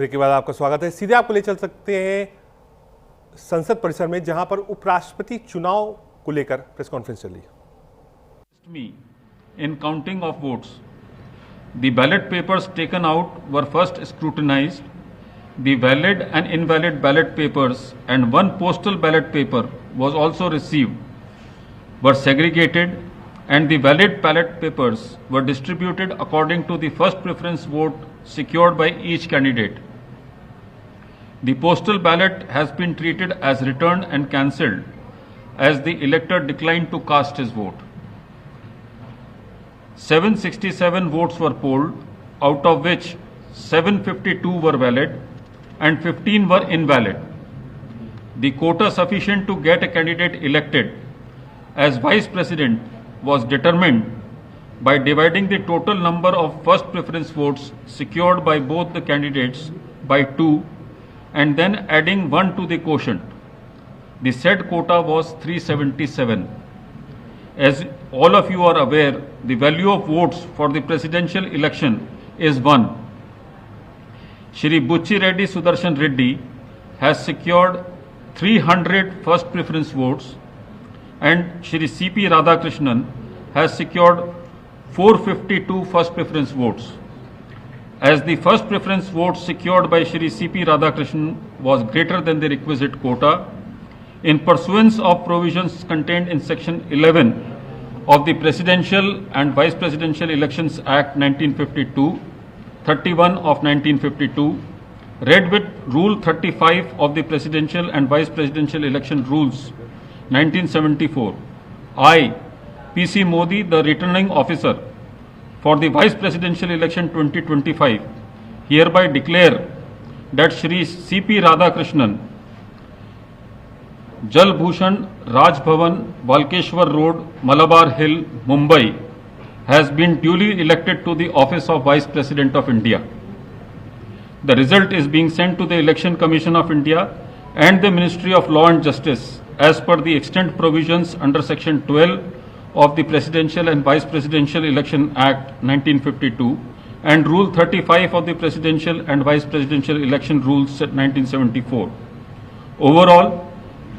Break के बाद आपका स्वागत है। सीधे आपको ले चल सकते हैं संसद परिसर में, जहां पर उपराष्ट्रपति चुनाव को लेकर प्रेस कॉन्फ्रेंस चली। In counting of votes, the ballot papers taken out were first scrutinized. The valid and invalid ballot papers and one postal ballot paper was also received, were segregated, and the valid ballot papers were distributed according to the first preference vote secured by each candidate. The postal ballot has been treated as returned and cancelled as the elector declined to cast his vote. 767 votes were polled, out of which 752 were valid and 15 were invalid. The quota sufficient to get a candidate elected as vice president was determined by dividing the total number of first preference votes secured by both the candidates by 2 and then adding 1 to the quotient. The said quota was 377. As all of you are aware, the value of votes for the presidential election is 1. Shri Bucci Reddy Sudarshan Reddy has secured 300 first preference votes and Shri C.P. Radhakrishnan has secured 452 first preference votes. As the first preference vote secured by Shri C.P. Radhakrishnan was greater than the requisite quota, in pursuance of provisions contained in Section 11 of the Presidential and Vice Presidential Elections Act 1952, 31 of 1952, read with Rule 35 of the Presidential and Vice Presidential Election Rules 1974, I, P.C. Modi, the returning officer for the Vice Presidential Election 2025, hereby declare that Shri C.P. Radhakrishnan, Jal Bhushan Raj Bhavan, Walkeshwar Road, Malabar Hill, Mumbai, has been duly elected to the office of Vice President of India. The result is being sent to the Election Commission of India and the Ministry of Law and Justice as per the extant provisions under Section 12 of the Presidential and Vice Presidential Election Act 1952 and Rule 35 of the Presidential and Vice Presidential Election Rules 1974. Overall,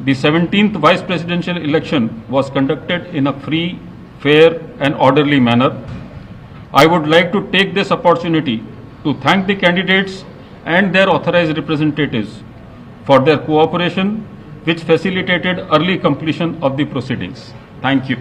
the 17th Vice Presidential election was conducted in a free, fair and orderly manner. I would like to take this opportunity to thank the candidates and their authorized representatives for their cooperation, which facilitated early completion of the proceedings. Thank you.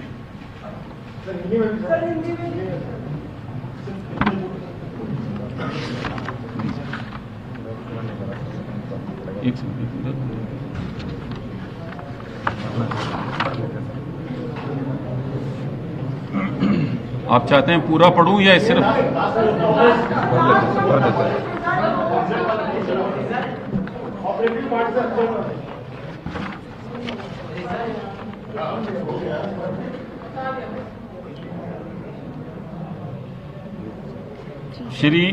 आप चाहते हैं पूरा पढ़ूं या सिर्फ श्री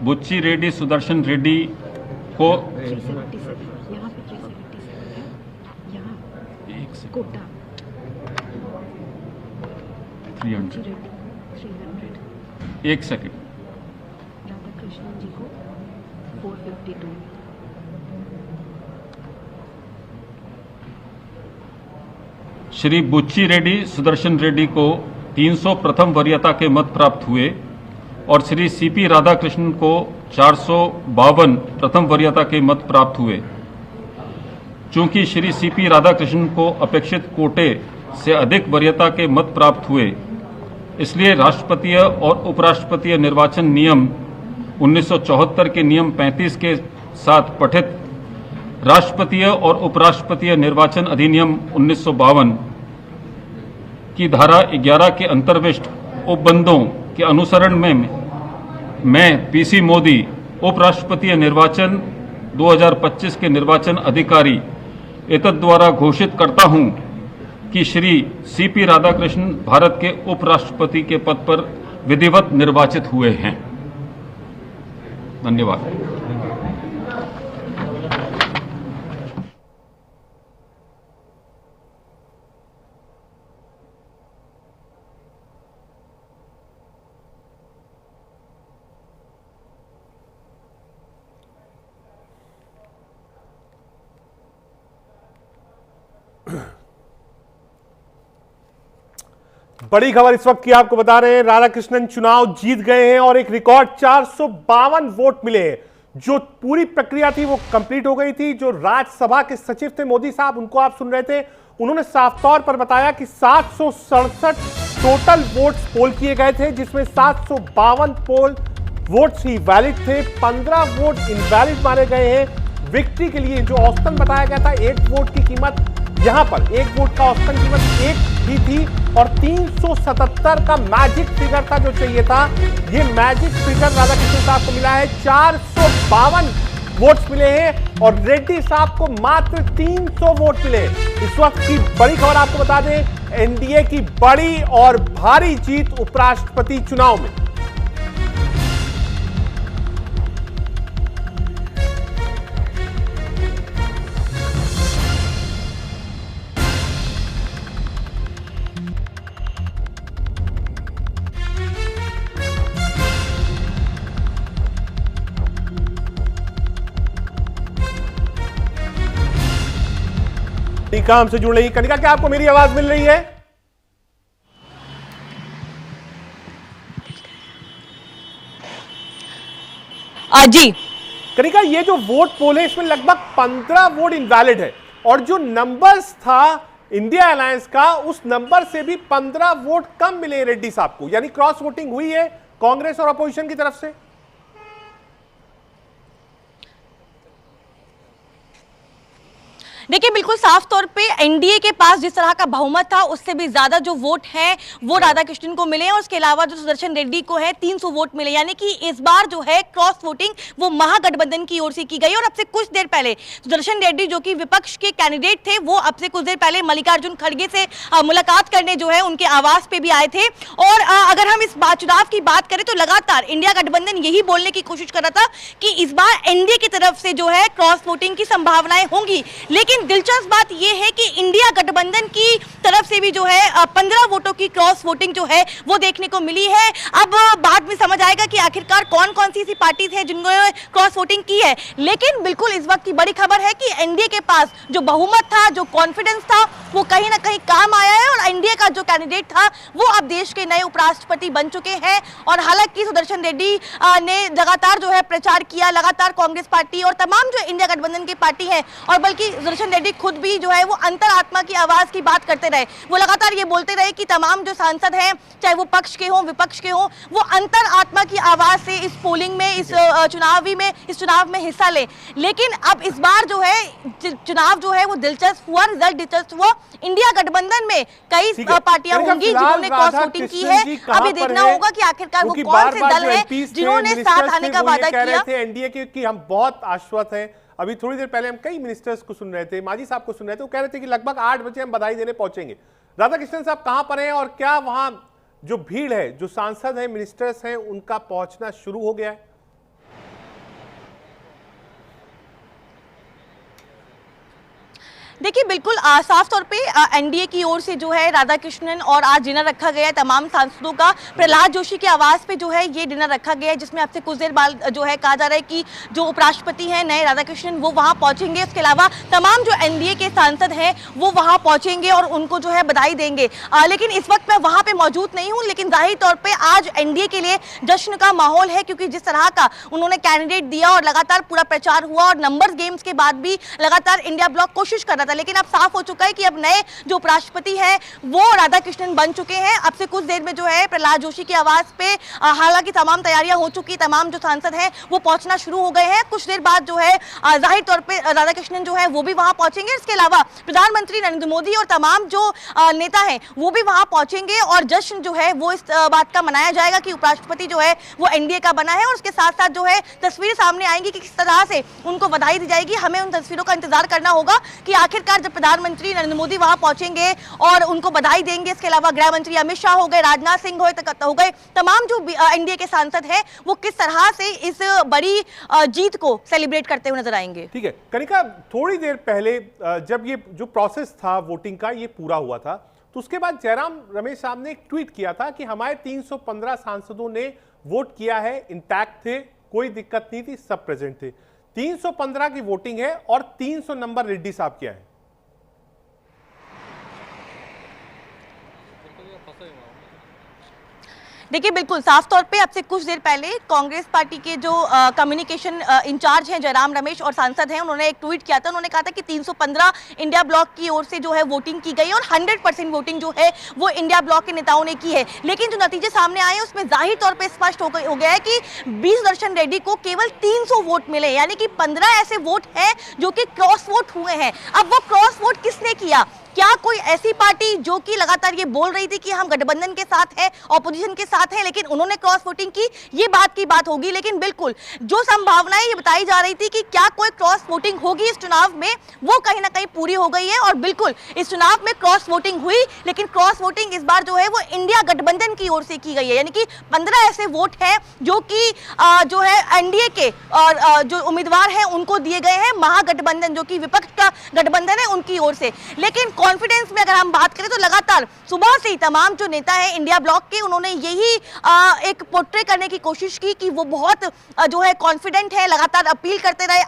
बुच्ची रेड्डी सुदर्शन रेड्डी को कोटा 300 एक सेकेंड राधाकृष्णन जी को 452 श्री बुच्ची रेड्डी सुदर्शन रेड्डी को 300 प्रथम वरीयता के मत प्राप्त हुए और श्री सीपी राधाकृष्णन को 452 प्रथम वरीयता के मत प्राप्त हुए। चूंकि श्री सीपी राधाकृष्णन को अपेक्षित कोटे से अधिक वरीयता के मत प्राप्त हुए, इसलिए राष्ट्रपतीय और उपराष्ट्रपतीय निर्वाचन नियम 1974 के नियम 35 के साथ पठित राष्ट्रपतीय और उपराष्ट्रपतीय निर्वाचन अधिनियम 1952 की धारा 11 के अंतर्विष्ट उपबंधों के अनुसरण में मैं पीसी मोदी उपराष्ट्रपतीय निर्वाचन 2025 के निर्वाचन अधिकारी एतद द्वारा घोषित करता हूं कि श्री सीपी राधाकृष्णन भारत के उपराष्ट्रपति के पद पर विधिवत निर्वाचित हुए हैं। धन्यवाद। बड़ी खबर इस वक्त की आपको बता रहे हैं, राधाकृष्णन चुनाव जीत गए हैं और एक रिकॉर्ड 452 वोट मिले हैं। जो पूरी प्रक्रिया थी वो कंप्लीट हो गई थी। जो राज्यसभा के सचिव थे मोदी साहब, उनको आप सुन रहे थे, उन्होंने साफ तौर पर बताया कि 767 टोटल वोट्स पोल किए गए थे, जिसमें 752 पोल वोट्स ही वैलिड थे, 15 वोट इनवैलिड माने गए हैं। विक्ट्री के लिए जो औसतन बताया गया था, एक वोट की कीमत, यहां पर एक वोट का औसतन कीमत 1 ही थी और 377 का मैजिक फिगर था जो चाहिए था। ये मैजिक फिगर राधाकृष्णन साहब को मिला है, 452 वोट्स मिले हैं और रेड्डी साहब को मात्र 300 वोट मिले। इस वक्त की बड़ी खबर आपको बता दें, एनडीए की बड़ी और भारी जीत उपराष्ट्रपति चुनाव में। कनिका हमसे जुड़ रही है। कनिका, क्या आपको मेरी आवाज मिल रही है? जी कनिका, ये जो वोट पोल है इसमें लगभग 15 वोट इनवैलिड है और जो नंबर्स था इंडिया अलायंस का, उस नंबर से भी 15 वोट कम मिले रेड्डी साहब को, यानी क्रॉस वोटिंग हुई है कांग्रेस और अपोजिशन की तरफ से। देखिए, बिल्कुल साफ तौर पे एनडीए के पास जिस तरह का बहुमत था उससे भी ज्यादा जो वोट है वो राधाकृष्णन को मिले और उसके अलावा जो सुदर्शन रेड्डी को है 300 वोट मिले, यानी कि इस बार जो है क्रॉस वोटिंग वो महागठबंधन की ओर से की गई। और अब से कुछ देर पहले सुदर्शन रेड्डी जो कि विपक्ष के कैंडिडेट थे, वो अब से कुछ देर पहले मल्लिकार्जुन खड़गे से मुलाकात करने जो है उनके आवास पे भी आए थे। और अगर हम इस चुनाव की बात करें तो लगातार इंडिया गठबंधन यही बोलने की कोशिश कर रहा था कि इस बार एनडीए की तरफ से जो है क्रॉस वोटिंग की संभावनाएं होंगी, लेकिन दिलचस्प बात यह है कि इंडिया गठबंधन की तरफ से भी जो है 15 वोटों की क्रॉस वोटिंग जो है वो देखने को मिली है। अब बाद में समझ आएगा कि आखिरकार कौन कौन सी ऐसी पार्टीज है जिन्होंने क्रॉस वोटिंग की है, लेकिन बिल्कुल इस वक्त की बड़ी खबर है कि एनडीए के पास जो बहुमत था, जो कॉन्फिडेंस था, वो कहीं ना कहीं काम आया है और एनडीए का जो कैंडिडेट था वो अब देश के नए उपराष्ट्रपति बन चुके हैं। और हालांकि सुदर्शन रेड्डी ने लगातार जो है प्रचार किया, लगातार कांग्रेस पार्टी और तमाम जो इंडिया गठबंधन की पार्टी है, और बल्कि सुदर्शन रेड्डी खुद भी जो है वो अंतरात्मा की आवाज की बात करते रहे। वो लगातार ये बोलते रहे कि तमाम जो सांसद हैं, चाहे वो पक्ष के हों विपक्ष के हों, वो अंतरात्मा की आवाज से इस पोलिंग में, इस चुनाव में हिस्सा ले। लेकिन अब इस बार जो है चुनाव जो है वो दिलचस्प हुआ, रिजल्ट दिलचस्प हुआ। इंडिया गठबंधन में कई पार्टियां होंगी जिन्होंने क्रॉस वोटिंग की है। अभी देखना होगा कि आखिरकार वो कौन से दल है जिन्होंने साथ आने का वादा किया। एनडीए की हम बहुत आश्वस्त हैं। अभी थोड़ी देर पहले हम कई मिनिस्टर्स को सुन रहे थे, माजी साहब को सुन रहे थे, वो कह रहे थे कि लगभग 8 बजे हम बधाई देने पहुंचेंगे। राधाकृष्णन साहब कहां पर हैं और क्या वहां जो भीड़ है, जो सांसद हैं, मिनिस्टर्स हैं, उनका पहुंचना शुरू हो गया है? देखिए, बिल्कुल साफ तौर पे एनडीए की ओर से जो है राधाकृष्णन और आज डिनर रखा गया है तमाम सांसदों का। प्रहलाद जोशी के आवास पे जो है ये डिनर रखा गया है, जिसमें अब से कुछ देर बाद जो है कहा जा रहा है कि जो उपराष्ट्रपति हैं नए राधाकृष्णन वो वहां पहुंचेंगे। इसके अलावा तमाम जो एनडीए के सांसद हैं वो वहां पहुंचेंगे और उनको जो है बधाई देंगे। लेकिन इस वक्त मैं वहां पे मौजूद नहीं हूँ, लेकिन जाहिर तौर पर आज एनडीए के लिए जश्न का माहौल है, क्योंकि जिस तरह का उन्होंने कैंडिडेट दिया और लगातार पूरा प्रचार हुआ और नंबर्स गेम्स के बाद भी लगातार इंडिया ब्लॉक कोशिश कर रहा था, लेकिन अब साफ हो चुका है कि अब नए जो उपराष्ट्रपति हैं वो राधाकृष्णन बन चुके हैं। अब से कुछ देर में जो है प्रहलाद जोशी के आवास पे हालांकि तमाम तैयारियां हो चुकी, तमाम जो सांसद हैं वो पहुंचना शुरू हो गए हैं। कुछ देर बाद जो है जाहिर तौर पे राधाकृष्णन जो है वो भी वहां पहुंचेंगे। इसके अलावा प्रधानमंत्री नरेंद्र मोदी और तमाम जो नेता हैं वो भी वहां पहुंचेंगे और जश्न जो है वो इस बात का मनाया जाएगा कि उपराष्ट्रपति जो है वो एनडीए का बना है। और उसके साथ साथ जो है तस्वीरें सामने आएंगी कि किस तरह से उनको बधाई दी जाएगी। हमें उन तस्वीरों का इंतजार करना होगा कि आखिरकार जब प्रधानमंत्री नरेंद्र मोदी वहां पहुंचेंगे और उनको बधाई देंगे। इसके अलावा गृह मंत्री अमित शाह हो गए, राजनाथ सिंह हो गए, तमाम जो एनडीए के सांसद हैं वो किस तरह से इस बड़ी जीत को सेलिब्रेट करते हुए नजर आएंगे। ठीक है कनिका, थोड़ी देर पहले जब ये जो प्रोसेस था वोटिंग का ये पूरा हुआ था, तो उसके बाद जयराम रमेश साहब ने एक ट्वीट किया था कि हमारे 315 सांसदों ने वोट किया है, इंटैक्ट थे, कोई दिक्कत नहीं थी, सब प्रेजेंट थे। 315 की वोटिंग है और 300 नंबर रेड्डी साहब किया है। देखिए बिल्कुल साफ तौर पे अब से कुछ देर पहले कांग्रेस पार्टी के जो कम्युनिकेशन इंचार्ज हैं जयराम रमेश और सांसद हैं, उन्होंने एक ट्वीट किया था। उन्होंने कहा था कि 315 इंडिया ब्लॉक की ओर से जो है वोटिंग की गई और 100% वोटिंग जो है वो इंडिया ब्लॉक के नेताओं ने की है। लेकिन जो नतीजे सामने आए उसमें जाहिर तौर पर स्पष्ट हो गया है कि बी सुदर्शन रेड्डी को केवल 300 वोट मिले, यानी कि 15 ऐसे वोट हैं जो कि क्रॉस वोट हुए हैं। अब वो क्रॉस वोट किसने किया? क्या कोई ऐसी पार्टी जो कि लगातार ये बोल रही थी कि हम गठबंधन के साथ हैं, ऑपोजिशन के साथ हैं, लेकिन उन्होंने क्रॉस वोटिंग की, ये बात की बात होगी। लेकिन बिल्कुल जो संभावनाएं ये बताई जा रही थी कि क्या कोई क्रॉस वोटिंग होगी इस चुनाव में, वो कहीं ना कहीं पूरी हो गई है। और बिल्कुल इस चुनाव में क्रॉस वोटिंग हुई, लेकिन क्रॉस वोटिंग इस बार जो है वो इंडिया गठबंधन की ओर से की गई है, यानी कि 15 ऐसे वोट हैं जो कि जो है एनडीए के और जो उम्मीदवार हैं उनको दिए गए हैं, महागठबंधन जो कि विपक्ष का गठबंधन है उनकी ओर से। लेकिन कॉन्फिडेंस में अगर हम बात करें तो लगातार सुबह से ही तमाम जो नेता है इंडिया ब्लॉक के, उन्होंने यही एक पोर्ट्रे करने की कोशिश की कि वो बहुत जो है कॉन्फिडेंट है, लगातार अपील करते रहे,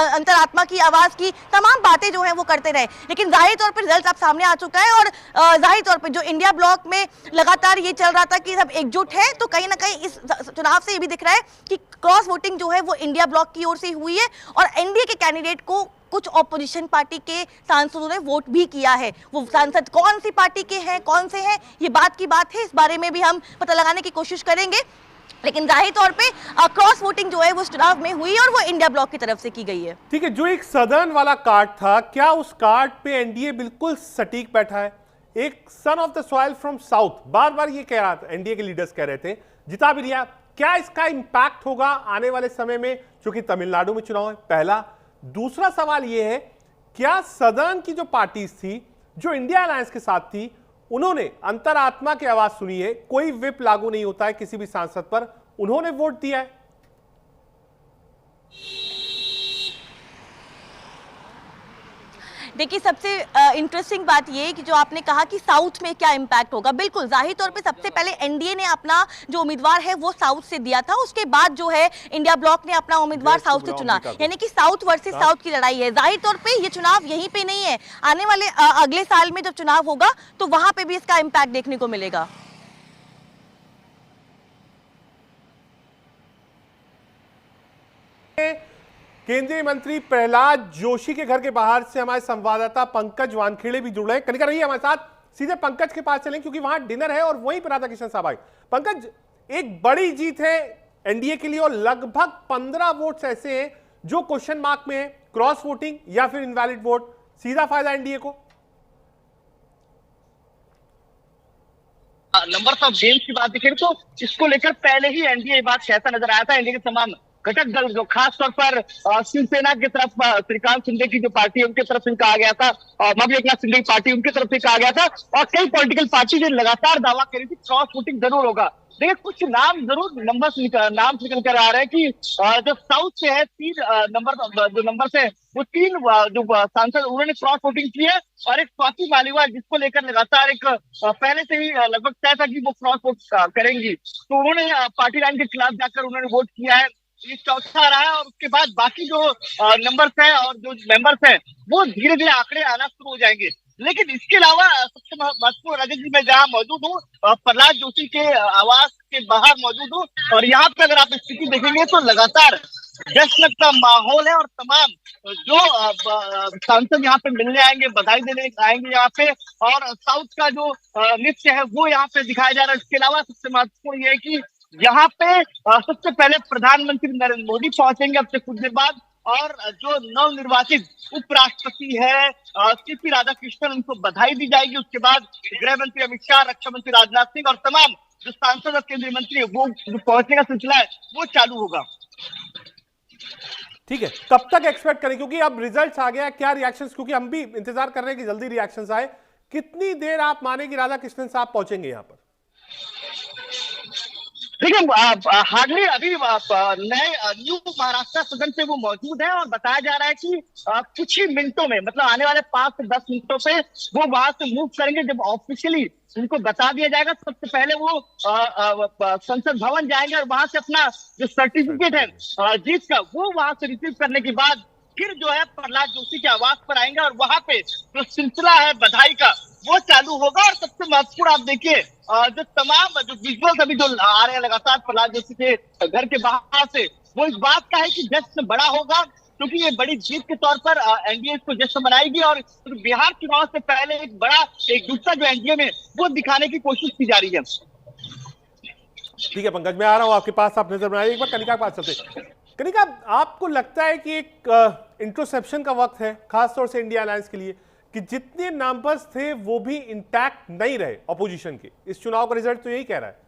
अंतरात्मा की आवाज की तमाम बातें जो है वो करते रहे। लेकिन जाहिर तौर पर रिजल्ट अब सामने आ चुका है और जाहिर तौर पर जो इंडिया ब्लॉक में लगातार ये चल रहा था कि सब एकजुट है, तो कहीं ना कहीं इस चुनाव से ये भी दिख रहा है कि क्रॉस वोटिंग जो है वो इंडिया ब्लॉक की ओर से हुई है और एनडीए के कैंडिडेट को कुछ ऑपोजिशन पार्टी के सांसदों ने वोट भी किया है। वो सांसद कौन सी पार्टी के हैं, कौन से हैं, ये बात की बात है, इस बारे में भी हम पता लगाने की कोशिश करेंगे। लेकिन जाहिर तौर पे क्रॉस वोटिंग जो है वो चुनाव में हुई और वो इंडिया ब्लॉक की तरफ से की गई है। ठीक है, जो एक सदर्न वाला कार्ड था, क्या उस कार्ड पे एनडीए बिल्कुल सटीक बैठा है? एक son of the soil from south, बार बार ये कह रहा था, एनडीए के लीडर्स कह रहे थे, जिता भी लिया। क्या इसका इंपैक्ट होगा आने वाले समय में, क्योंकि तमिलनाडु में चुनाव है? पहला। दूसरा सवाल यह है, क्या सदर्न की जो पार्टीज थी जो इंडिया अलायंस के साथ थी, उन्होंने अंतरात्मा की आवाज सुनी है? कोई विप लागू नहीं होता है किसी भी सांसद पर, उन्होंने वोट दिया है। देखिए सबसे इंटरेस्टिंग बात ये है कि जो आपने कहा कि साउथ में क्या इम्पैक्ट होगा, बिल्कुल जाहिर तौर पे सबसे पहले एनडीए ने अपना जो उम्मीदवार है वो साउथ से दिया था, उसके बाद जो है इंडिया ब्लॉक ने अपना उम्मीदवार साउथ से चुना, यानी कि साउथ वर्सेस साउथ की लड़ाई है। जाहिर तौर पे ये चुनाव यहीं पे नहीं है, आने वाले अगले साल में जब चुनाव होगा तो वहां पे भी इसका इम्पैक्ट देखने को मिलेगा। केंद्रीय मंत्री प्रहलाद जोशी के घर के बाहर से हमारे संवाददाता पंकज वानखेड़े भी जुड़ रहे हैं। कनिका रही है हमारे साथ, सीधे पंकज के पास चलें क्योंकि वहां डिनर है और वहीं पर राधाकृष्णन साहब आए। पंकज, एक बड़ी जीत है एनडीए के लिए और लगभग 15 वोट्स ऐसे हैं जो क्वेश्चन मार्क में है, क्रॉस वोटिंग या फिर इनवैलिड वोट, सीधा फायदा एनडीए को? नंबर ऑफ गेम्स की बात देखें तो इसको लेकर पहले ही एनडीए बात कहता नजर आया था। एनडीए के तमाम घटक दल जो खासतौर पर शिवसेना की तरफ श्रीकांत शिंदे की जो पार्टी है उनकी तरफ से कहा गया था, मभी एकनाथ शिंदे की पार्टी उनकी तरफ से कहा गया था, और कई पॉलिटिकल पार्टी ने लगातार दावा करी थी क्रॉस वोटिंग जरूर होगा। देखिए कुछ नाम जरूर नाम निकल कर आ रहे हैं कि जो साउथ से है 3 नंबर जो नंबर से वो 3 जो सांसद उन्होंने क्रॉस वोटिंग की है, और एक स्वाति मालिवाल जिसको लेकर लगातार एक पहले से ही लगभग तय था कि वो क्रॉस वोट करेंगी, तो उन्होंने पार्टी लाइन के खिलाफ जाकर उन्होंने वोट किया है। ये चौथा रहा है और उसके बाद बाकी जो नंबर्स हैं और जो मेंबर्स हैं वो धीरे धीरे आंकड़े आना शुरू हो जाएंगे। लेकिन इसके अलावा सबसे महत्वपूर्ण, रजत जी मैं जहाँ मौजूद हूँ प्रहलाद जोशी के आवास के बाहर मौजूद हूँ, और यहाँ पे अगर आप स्थिति देखेंगे तो लगातार जश्न का माहौल है और तमाम जो सांसद यहाँ पे मिलने आएंगे, बधाई देने आएंगे यहाँ पे, और साउथ का जो नृत्य है वो यहाँ पे दिखाया जा रहा है। इसके अलावा सबसे महत्वपूर्ण ये है कि यहाँ पे सबसे पहले प्रधानमंत्री नरेंद्र मोदी पहुंचेंगे अब से कुछ देर बाद, और जो नवनिर्वाचित उपराष्ट्रपति है सीपी राधाकृष्णन, उनको बधाई दी जाएगी। उसके बाद गृह मंत्री अमित शाह, रक्षा मंत्री राजनाथ सिंह और तमाम जो सांसद और केंद्रीय मंत्री है वो जो पहुंचने का सिलसिला है वो चालू होगा। ठीक है, कब तक एक्सपेक्ट करें, क्योंकि अब रिजल्ट्स आ गया, क्या रिएक्शंस, क्योंकि हम भी इंतजार कर रहे हैं कि जल्दी रिएक्शंस आए, कितनी देर आप माने कि राधाकृष्णन साहब पहुंचेंगे यहाँ पर? देखिए हार्डली अभी नए न्यू महाराष्ट्र सदन पे वो मौजूद है, और बताया जा रहा है कि कुछ ही मिनटों में, मतलब आने वाले 5 से 10 मिनटों पे वो वहां से मूव करेंगे। जब ऑफिशियली उनको बता दिया जाएगा, सबसे पहले वो संसद भवन जाएंगे और वहां से अपना जो सर्टिफिकेट है जीत का वो वहां से रिसीव करने के बाद फिर जो है प्रहलाद जोशी के आवास पर आएंगे, और वहां पे जो सिलसिला है बधाई का वो चालू होगा। और सबसे महत्वपूर्ण आप देखिए जो तमाम जो विजुअल्स अभी जो आ रहे हैं लगातार प्रहलाद जोशी के घर के बाहर से, वो इस बात का है कि जश्न बड़ा होगा, क्योंकि ये बड़ी जीत के तौर पर एनडीए इसको जश्न मनाएगी। और बिहार चुनाव से पहले एक दूसरा जो एनडीए में वो दिखाने की कोशिश की जा रही है। ठीक है पंकज, मैं आ रहा हूं आपके पास, आप नजर बनाइए। एक बार कनिका के पास चलते। कनिका, आपको लगता है कि एक इंट्रोसेप्शन का वक्त है खासतौर से इंडिया अलायंस के लिए, कि जितने नंबर्स थे वो भी इंटैक्ट नहीं रहे ऑपोजिशन के? इस चुनाव का रिजल्ट तो यही कह रहा है।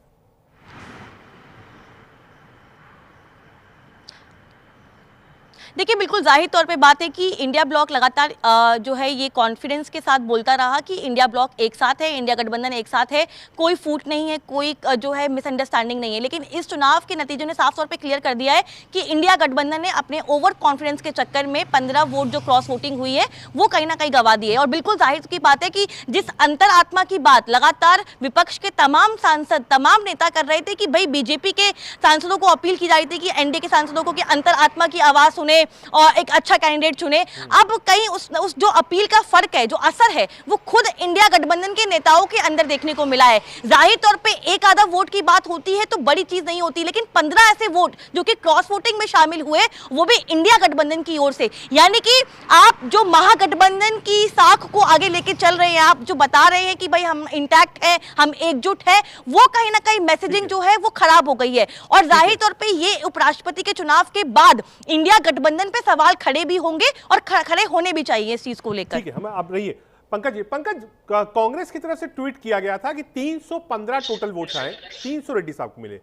देखिए, बिल्कुल जाहिर तौर पे बात है कि इंडिया ब्लॉक लगातार जो है ये कॉन्फिडेंस के साथ बोलता रहा कि इंडिया ब्लॉक एक साथ है, इंडिया गठबंधन एक साथ है, कोई फूट नहीं है, कोई जो है मिसअंडरस्टैंडिंग नहीं है। लेकिन इस चुनाव के नतीजों ने साफ तौर पे क्लियर कर दिया है कि इंडिया गठबंधन ने अपने ओवर कॉन्फिडेंस के चक्कर में 15 वोट जो क्रॉस वोटिंग हुई है वो कहीं ना कहीं गवा दिए। और बिल्कुल जाहिर की बात है कि जिस अंतरात्मा की बात लगातार विपक्ष के तमाम सांसद, तमाम नेता कर रहे थे कि भाई बीजेपी के सांसदों को अपील की जा रही थी कि एनडीए के सांसदों को कि अंतरात्मा की आवाज सुने और एक अच्छा कैंडिडेट चुने। अब कहीं उस जो अपील का फर्क है, जो असर है, वो खुद इंडिया गठबंधन के नेताओं के अंदर देखने को मिला है। जाहिर तौर पे एक आधा वोट की बात होती है तो बड़ी चीज नहीं होती, लेकिन 15 ऐसे वोट जो कि क्रॉस वोटिंग में शामिल हुए, वो भी इंडिया गठबंधन की ओर से। यानी कि आप जो महागठबंधन की साख को आगे लेके चल रहे हैं, आप जो बता रहे हैं कि भाई हम इंटैक्ट है, हम एकजुट है, वो कहीं ना कहीं मैसेजिंग जो है वो खराब हो गई है। और जाहिर तौर पे ये उपराष्ट्रपति के चुनाव के बाद इंडिया गठबंधन पे सवाल खड़े भी होंगे और खड़े होने भी चाहिए इस चीज को लेकर। ठीक है, हम अब रहिए पंकज। कांग्रेस की तरफ से ट्वीट किया गया था कि 315 टोटल वोट्स आए, 300 रेड्डी साहब को मिले।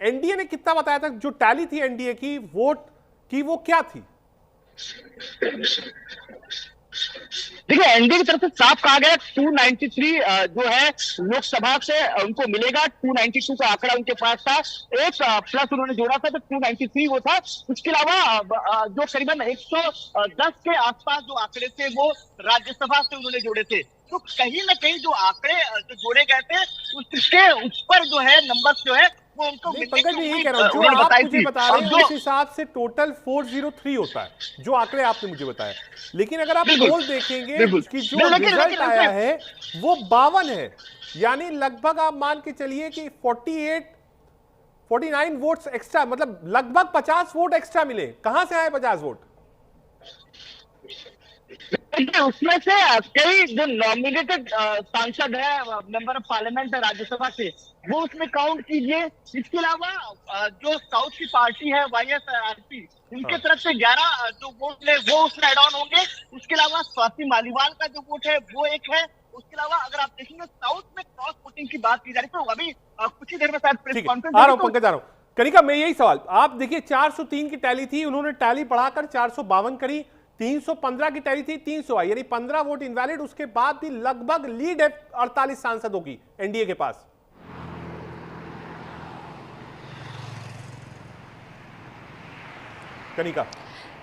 एनडीए ने कितना बताया था? जो टैली थी एनडीए की वोट की, वो क्या थी? देखिए, एनडीए की तरफ से साफ कहा गया 293 जो है लोकसभा से उनको मिलेगा। 292 का आंकड़ा उनके पास था, एक प्लस उन्होंने जोड़ा था तो 293 वो था। उसके अलावा जो करीबन 110 के आसपास जो आंकड़े थे वो राज्यसभा से उन्होंने जोड़े थे। तो कहीं ना कहीं जो आंकड़े जो जोड़े गए थे उसके उस पर जो है नंबर जो है वो उनको पंकज मैं यही कह रहा हूं, जो आप मुझे बता रहे हैं उस हिसाब से टोटल 403 होता है, जो आंकड़े आपने मुझे बताया। लेकिन अगर आप पोल देखेंगे उसकी जो रिजल्ट आया है वो 52 है, यानी लगभग आप मान के चलिए कि 49 वोट्स एक्स्ट्रा, मतलब लगभग 50 वोट एक्स्ट्रा मिले। कहां से आए 50 वोट? उसमें से कई जो नॉमिनेटेड सांसद है, मेंबर ऑफ पार्लियामेंट है राज्यसभा से, वो उसमें काउंट कीजिए। इसके अलावा जो साउथ की पार्टी है YSRP, उनके तरफ से 11 जो वोट है वो उसमें एड ऑन होंगे। उसके अलावा स्वाति मालीवाल का जो वोट है वो एक है। उसके अलावा अगर आप देखेंगे साउथ में क्रॉस वोटिंग की बात की जा रही है, तो अभी कुछ ही देर में शायद प्रेस कॉन्फ्रेंस आ रहा हूं पंकज, आ रहा हूं। कनिका, मैं यही सवाल, आप देखिए 403 की टैली थी, उन्होंने टैली बढ़ाकर 452 करी, 315 की टैली थी, 300 आई, यानी 15 वोट इनवैलिड। उसके बाद भी लगभग लीड है 48 सांसदों की एनडीए के पास। कनिका,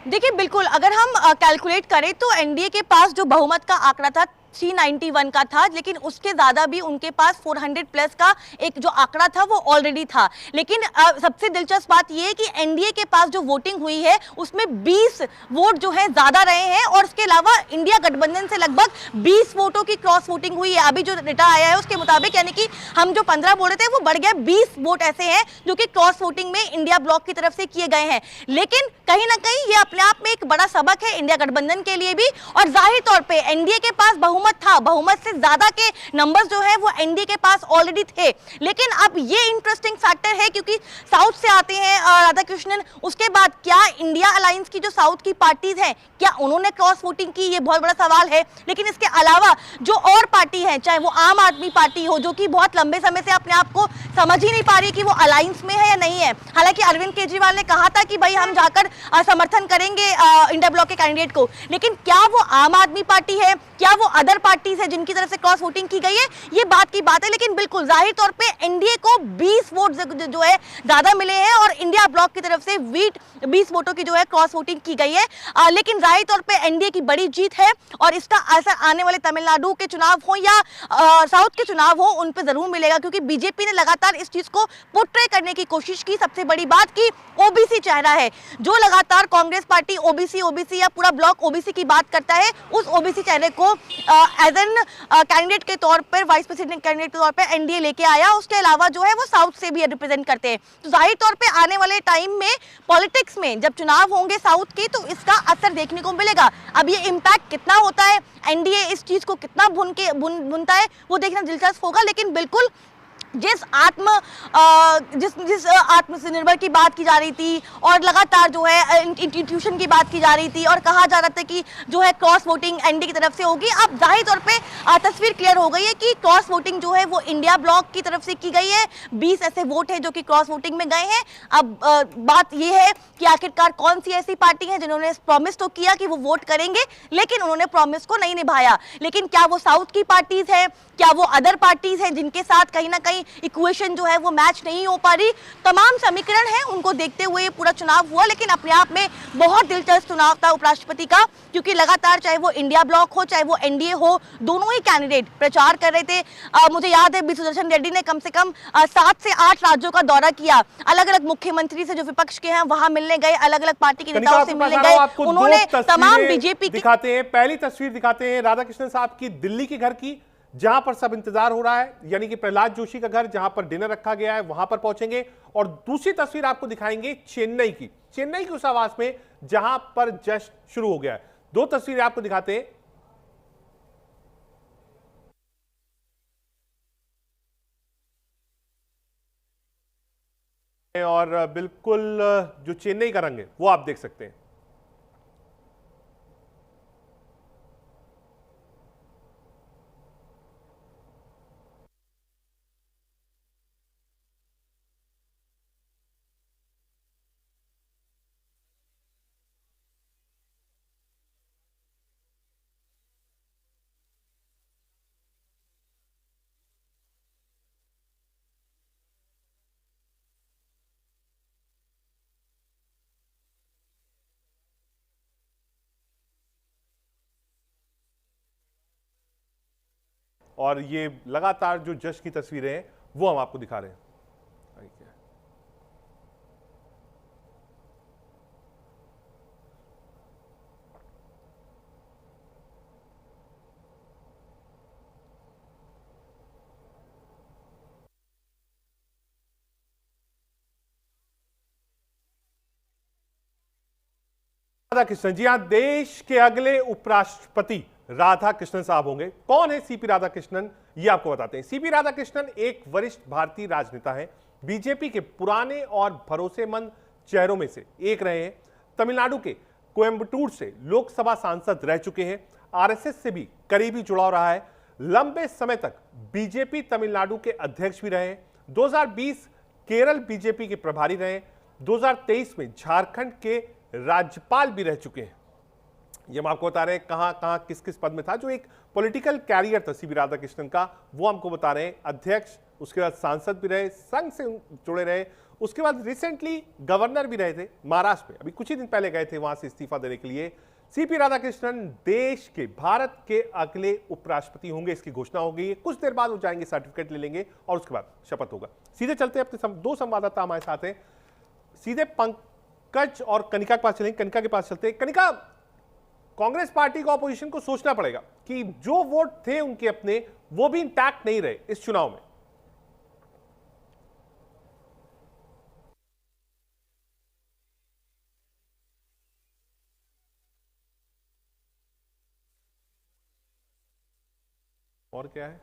देखिए, बिल्कुल अगर हम कैलकुलेट करें तो एनडीए के पास जो बहुमत का आंकड़ा था 391 का था, लेकिन उसके ज्यादा भी उनके पास 400 प्लस का एक जो आंकड़ा था वो ऑलरेडी था। लेकिन सबसे दिलचस्प बात यह है कि एनडीए के पास जो वोटिंग हुई है उसमें 20 वोट जो है ज्यादा रहे हैं, और इसके अलावा इंडिया गठबंधन से लगभग 20 वोटों की क्रॉस वोटिंग हुई है। अभी जो डेटा आया है उसके मुताबिक, यानी कि हम जो 15 बोल रहे थे वो बढ़ गया 20 वोट ऐसे हैं जो कि क्रॉस वोटिंग में इंडिया ब्लॉक की तरफ से किए गए हैं। लेकिन कहीं ना कहीं ये अपने आप में एक बड़ा सबक है इंडिया गठबंधन के लिए भी। और जाहिर तौर पर एनडीए के पास बहुमत था, बहुमत से ज्यादा के नंबर्स जो है वो एनडीए के पास ऑलरेडी थे। लेकिन अब ये इंटरेस्टिंग फैक्टर है क्योंकि साउथ से आते हैं राधाकृष्णन, उसके बाद क्या इंडिया अलायंस की जो साउथ की पार्टीज हैं क्या उन्होंने क्रॉस वोटिंग की? ये बहुत बड़ा सवाल है। लेकिन इसके अलावा जो और पार्टी है, चाहे वो आम आदमी पार्टी हो जो कि बहुत लंबे समय से अपने आप को समझ ही नहीं पा रही कि वो अलायंस में है या नहीं है। हालांकि अरविंद केजरीवाल ने कहा था कि भाई हम जाकर समर्थन करेंगे इंडिया ब्लॉक के कैंडिडेट को, लेकिन क्या वो आम आदमी पार्टी है, क्या वो अदर पार्टीज है जिनकी तरफ से क्रॉस वोटिंग की गई है, ये बात की बात है। लेकिन बिल्कुल जाहिर तौर पे एनडीए को 20 वोट जो है ज्यादा मिले हैं और इंडिया ब्लॉक की तरफ से 20 वोटों की जो है क्रॉस वोटिंग की गई है। लेकिन जाहिर तौर पे एनडीए की बड़ी जीत है और इसका असर आने वाले तमिलनाडु के चुनाव हो या साउथ के चुनाव हो उन पे जरूर मिलेगा, क्योंकि बीजेपी ने लगातार इस चीज को पोर्ट्रे करने की कोशिश की। सबसे बड़ी बात की ओबीसी चेहरा है, जो लगातार कांग्रेस पार्टी ओबीसी या पूरा ब्लॉक ओबीसी की बात करता है, उस ओबीसी चेहरे को एज एन कैंडिडेट के तौर पर, वाइस प्रेसिडेंट कैंडिडेट के तौर पर एनडीए लेके आया। उसके अलावा जो है वो साउथ से भी रिप्रेजेंट करते हैं। तो जाहिर तौर पे आने वाले टाइम में पॉलिटिक्स में जब चुनाव होंगे साउथ के, तो इसका असर देखने को मिलेगा। अब ये इम्पैक्ट कितना होता है, एनडीए इस चीज को कितना बुनता है, वो देखना दिलचस्प होगा। लेकिन बिल्कुल जिस आत्मनिर्भर की बात की जा रही थी और लगातार जो है इंस्टीट्यूशन की बात की जा रही थी और कहा जा रहा था कि जो है क्रॉस वोटिंग एनडीए की तरफ से होगी, अब जाहिर तौर पे तस्वीर क्लियर हो गई है कि क्रॉस वोटिंग जो है वो इंडिया ब्लॉक की तरफ से की गई है। 20 ऐसे वोट है जो कि क्रॉस वोटिंग में गए हैं। अब बात यह है कि आखिरकार कौन सी ऐसी पार्टी है जिन्होंने प्रॉमिस तो किया कि वो वोट करेंगे, लेकिन उन्होंने प्रॉमिस को नहीं निभाया। लेकिन क्या वो साउथ की पार्टीज है, क्या वो अदर पार्टीज हैं जिनके साथ कहीं ना कहीं इक्वेशन जो है वो मैच नहीं हो पा रही? तमाम समीकरण हैं, उनको देखते हुए पूरा चुनाव हुआ। लेकिन अपने आप में बहुत दिलचस्प चुनाव था उपराष्ट्रपति का, क्योंकि लगातार चाहे वो इंडिया ब्लॉक हो चाहे वो एनडीए हो, दोनों ही कैंडिडेट प्रचार कर रहे थे। मुझे याद है बी सुदर्शन रेड्डी ने कम से कम 7 से 8 राज्यों का दौरा किया। अलग अलग मुख्यमंत्री से जो विपक्ष के हैं वहां मिलने गए, अलग अलग पार्टी के नेताओं से मिलने गए। उन्होंने तमाम बीजेपी दिखाते हैं, पहली तस्वीर दिखाते हैं राधाकृष्णन साहब की दिल्ली के घर की, जहां पर सब इंतजार हो रहा है, यानी कि प्रहलाद जोशी का घर जहां पर डिनर रखा गया है, वहां पर पहुंचेंगे। और दूसरी तस्वीर आपको दिखाएंगे चेन्नई की उस आवास में जहां पर जश्न शुरू हो गया है। 2 तस्वीरें आपको दिखाते हैं और बिल्कुल जो चेन्नई का रंग है वो आप देख सकते हैं। और ये लगातार जो जश्न की तस्वीरें हैं वो हम आपको दिखा रहे हैं। राधाकृष्णन जी, यहां देश के अगले उपराष्ट्रपति राधाकृष्णन साहब होंगे। कौन है सीपी राधाकृष्णन, ये आपको बताते हैं। सीपी राधाकृष्णन एक वरिष्ठ भारतीय राजनेता है, बीजेपी के पुराने और भरोसेमंद चेहरों में से एक रहे हैं। तमिलनाडु के कोयम्बटूर से लोकसभा सांसद रह चुके हैं। आरएसएस से भी करीबी जुड़ाव रहा है। लंबे समय तक बीजेपी तमिलनाडु के अध्यक्ष भी रहे। 2020 केरल बीजेपी के प्रभारी रहे। 2023 में झारखंड के राज्यपाल भी रह चुके हैं। ये हम आपको बता रहे हैं कहां कहां किस किस पद में था। जो एक पॉलिटिकल कैरियर था सीपी राधाकृष्णन का, वो हमको बता रहे हैं। अध्यक्ष, उसके बाद सांसद भी रहे, संघ से जुड़े रहे, उसके बाद रिसेंटली गवर्नर भी रहे थे महाराष्ट्र में। अभी कुछ ही दिन पहले गए थे वहां से इस्तीफा देने के लिए। सीपी राधाकृष्णन देश के, भारत के अगले उपराष्ट्रपति होंगे, इसकी घोषणा हो गई है। कुछ देर बाद वो जाएंगे, सर्टिफिकेट ले लेंगे और उसके बाद शपथ होगा। सीधे चलते हैं, अपने 2 संवाददाता हमारे साथ हैं। सीधे पंकज और कनिका के पास चलेंगे। कनिका के पास चलते हैं। कनिका, कांग्रेस पार्टी को, ऑपोजिशन को सोचना पड़ेगा कि जो वोट थे उनके अपने, वो भी इंटैक्ट नहीं रहे इस चुनाव में। और क्या है?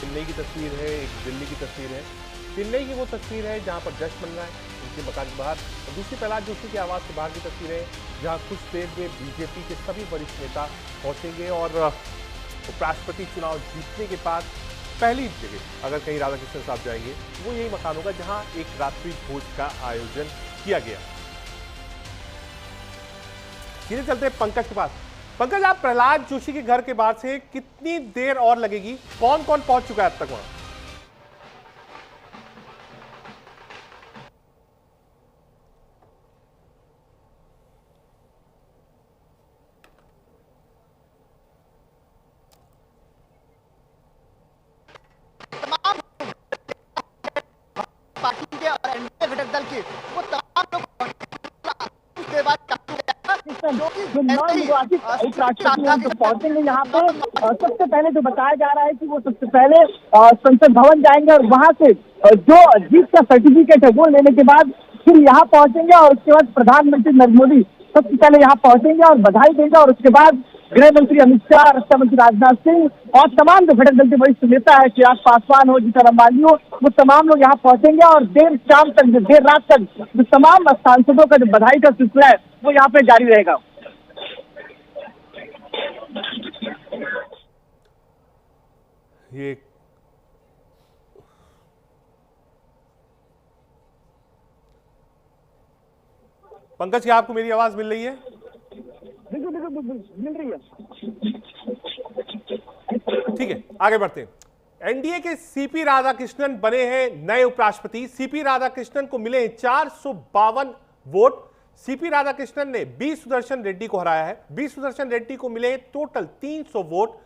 चेन्नई की तस्वीर है, एक दिल्ली की तस्वीर है। चेन्नई की वो तस्वीर है जहां पर जश्न बन रहा है उनके मकान के बाहर, और दूसरी प्रहलाद जोशी के आवास के बाहर की तस्वीर है जहां कुछ देर में बीजेपी के सभी वरिष्ठ नेता पहुंचेंगे और उपराष्ट्रपति चुनाव जीतने के बाद पहली जगह अगर कहीं राधाकृष्णन साहब जाएंगे वो यही मकान होगा जहां एक रात्रि भोज का आयोजन किया गया। सीधे चलते हैं पंकज के पास। पंकज, आप प्रहलाद जोशी के घर के बाहर से कितनी देर और लगेगी? कौन कौन पहुंच चुका है अब तक वहां? पार्टी के और एनडीए घटक दल के वो तमाम लोग उसके बाद जो नवनिर्वाचित उपराष्ट्रपति पहुंचेंगे यहाँ पे। सबसे पहले जो बताया जा रहा है कि वो सबसे पहले संसद भवन जाएंगे और वहां से जो जीत का सर्टिफिकेट है वो लेने के बाद फिर यहाँ पहुंचेंगे और उसके बाद प्रधानमंत्री नरेंद्र मोदी सबसे पहले यहाँ पहुंचेंगे और बधाई देंगे और उसके बाद गृह मंत्री अमित शाह, रक्षा मंत्री राजनाथ सिंह और तमाम जो घटक दल के वरिष्ठ नेता है, चिराग पासवान हो, जीतन राम हो, वो तमाम लोग यहाँ पहुंचेंगे और देर रात तक जो तमाम सांसदों का जो बधाई का सिलसिला है वो यहाँ पे जारी रहेगा। ये पंकज, क्या आपको मेरी आवाज मिल रही है? मिल रही है। ठीक है, आगे बढ़ते हैं। एनडीए के सीपी राधाकृष्णन बने हैं नए उपराष्ट्रपति। सीपी राधाकृष्णन को मिले 452 वोट। सीपी राधाकृष्णन ने बी सुदर्शन रेड्डी को हराया है। बी सुदर्शन रेड्डी को मिले टोटल 300 वोट।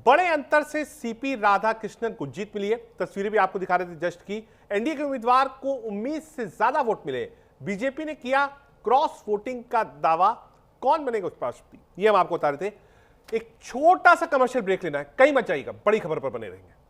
बड़े अंतर से सीपी राधाकृष्णन को जीत मिली है। तस्वीरें भी आपको दिखा रहे थे जस्ट की। एनडीए के उम्मीदवार को उम्मीद से ज्यादा वोट मिले। बीजेपी ने किया क्रॉस वोटिंग का दावा। कौन बनेगा उपराष्ट्रपति, ये हम आपको बता रहे थे। एक छोटा सा कमर्शियल ब्रेक लेना है, कहीं मत जाइएगा, बड़ी खबर पर बने रहेंगे।